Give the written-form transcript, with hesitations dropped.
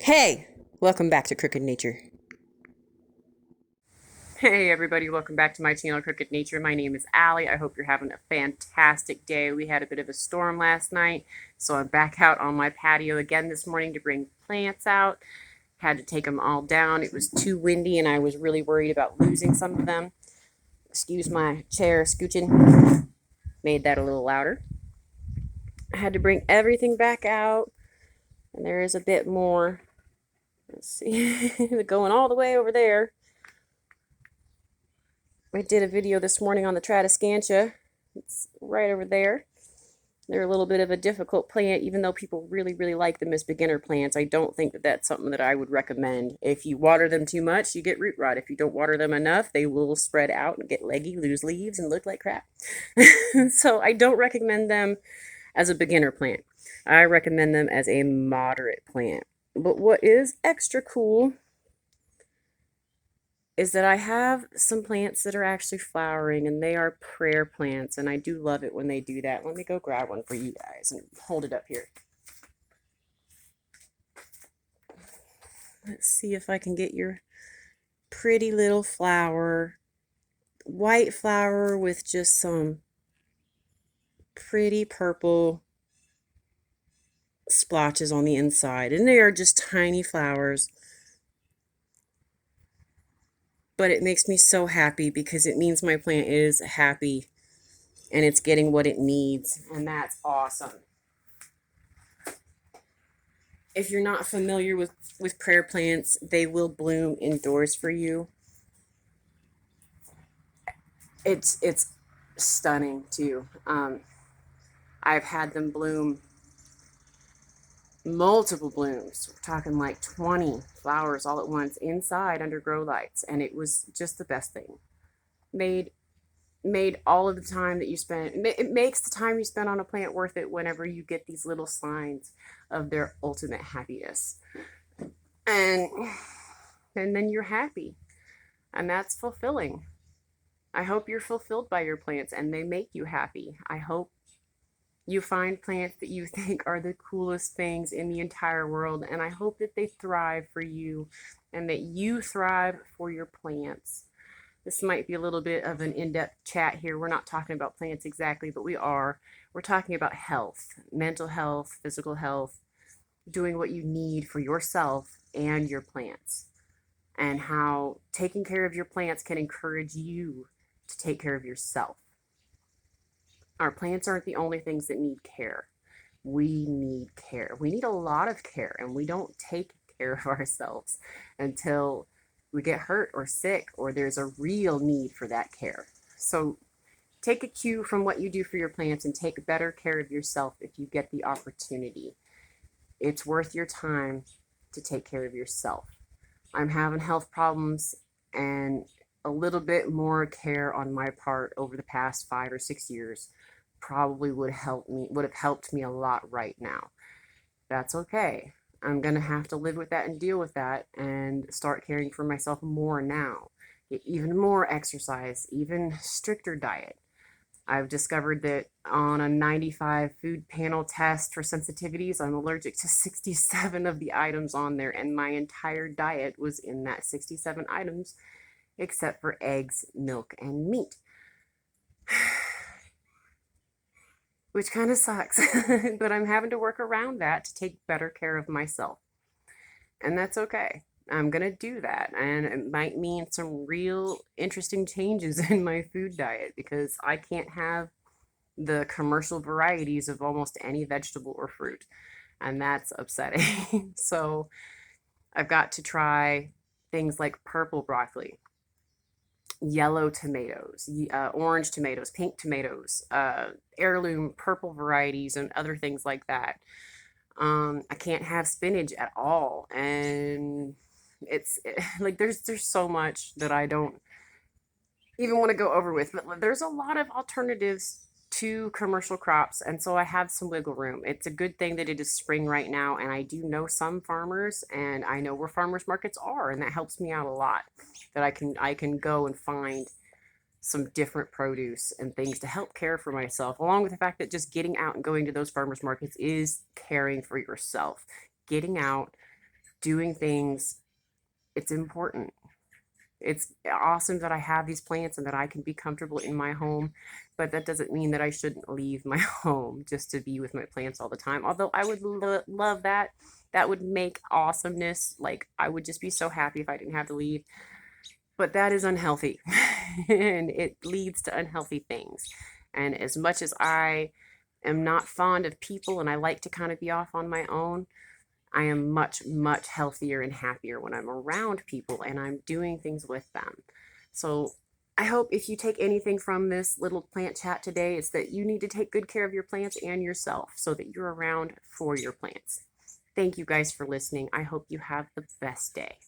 Hey, welcome back to Crooked Nature. Hey everybody, welcome back to my channel, Crooked Nature. My name is Allie. I hope you're having a fantastic day. We had a bit of a storm last night, so I'm back out on my patio again this morning to bring plants out. Had to take them all down. It was too windy and I was really worried about losing some of them. Excuse my chair scooching. Made that a little louder. I had to bring everything back out, and there is a bit more. Let's see, going all the way over there. I did a video this morning on the Tradescantia. It's right over there. They're a little bit of a difficult plant, even though people really, really like them as beginner plants. I don't think that that's something that I would recommend. If you water them too much, you get root rot. If you don't water them enough, they will spread out and get leggy, lose leaves, and look like crap. So I don't recommend them as a beginner plant. I recommend them as a moderate plant. But what is extra cool is that I have some plants that are actually flowering, and they are prayer plants, and I do love it when they do that. Let me go grab one for you guys and hold it up here. Let's see if I can get your pretty little flower. White flower with just some pretty purple splotches on the inside, and they are just tiny flowers. But it makes me so happy because it means my plant is happy and it's getting what it needs, and that's awesome. If you're not familiar with prayer plants, they will bloom indoors for you. It's stunning too. I've had them bloom multiple blooms. We're talking like 20 flowers all at once inside under grow lights, and it was just the best thing. Made all of the time that you spend, it makes the time you spend on a plant worth it whenever you get these little signs of their ultimate happiness. And then you're happy, and that's fulfilling. I hope you're fulfilled by your plants and they make you happy. I hope you find plants that you think are the coolest things in the entire world, and I hope that they thrive for you and that you thrive for your plants. This might be a little bit of an in-depth chat here. We're not talking about plants exactly, but we are. We're talking about health, mental health, physical health, doing what you need for yourself and your plants, and how taking care of your plants can encourage you to take care of yourself. Our plants aren't the only things that need care. We need care. We need a lot of care, and we don't take care of ourselves until we get hurt or sick or there's a real need for that care. So take a cue from what you do for your plants and take better care of yourself if you get the opportunity. It's worth your time to take care of yourself. I'm having health problems, and a little bit more care on my part over the past 5 or 6 years probably would have helped me a lot right now. That's okay. I'm gonna have to live with that and deal with that and start caring for myself more now. Get even more exercise, even stricter diet. I've discovered that on a 95 food panel test for sensitivities, I'm allergic to 67 of the items on there, and my entire diet was in that 67 items, except for eggs, milk, and meat. Which kind of sucks, but I'm having to work around that to take better care of myself. And that's okay. I'm going to do that, and it might mean some real interesting changes in my food diet because I can't have the commercial varieties of almost any vegetable or fruit, and that's upsetting. So I've got to try things like purple broccoli, yellow tomatoes, orange tomatoes, pink tomatoes, heirloom purple varieties, and other things like that. I can't have spinach at all, and like there's so much that I don't even want to go over with, but there's a lot of alternatives to commercial crops, and so I have some wiggle room. It's a good thing that it is spring right now, and I do know some farmers, and I know where farmers markets are, and that helps me out a lot, that I can go and find some different produce and things to help care for myself, along with the fact that just getting out and going to those farmers markets is caring for yourself. Getting out, doing things, it's important. It's awesome that I have these plants and that I can be comfortable in my home, but that doesn't mean that I shouldn't leave my home just to be with my plants all the time. Although I would love that. That would make awesomeness. Like, I would just be so happy if I didn't have to leave. But that is unhealthy and it leads to unhealthy things. And as much as I am not fond of people and I like to kind of be off on my own, I am much, much healthier and happier when I'm around people and I'm doing things with them. So I hope if you take anything from this little plant chat today, it's that you need to take good care of your plants and yourself so that you're around for your plants. Thank you guys for listening. I hope you have the best day.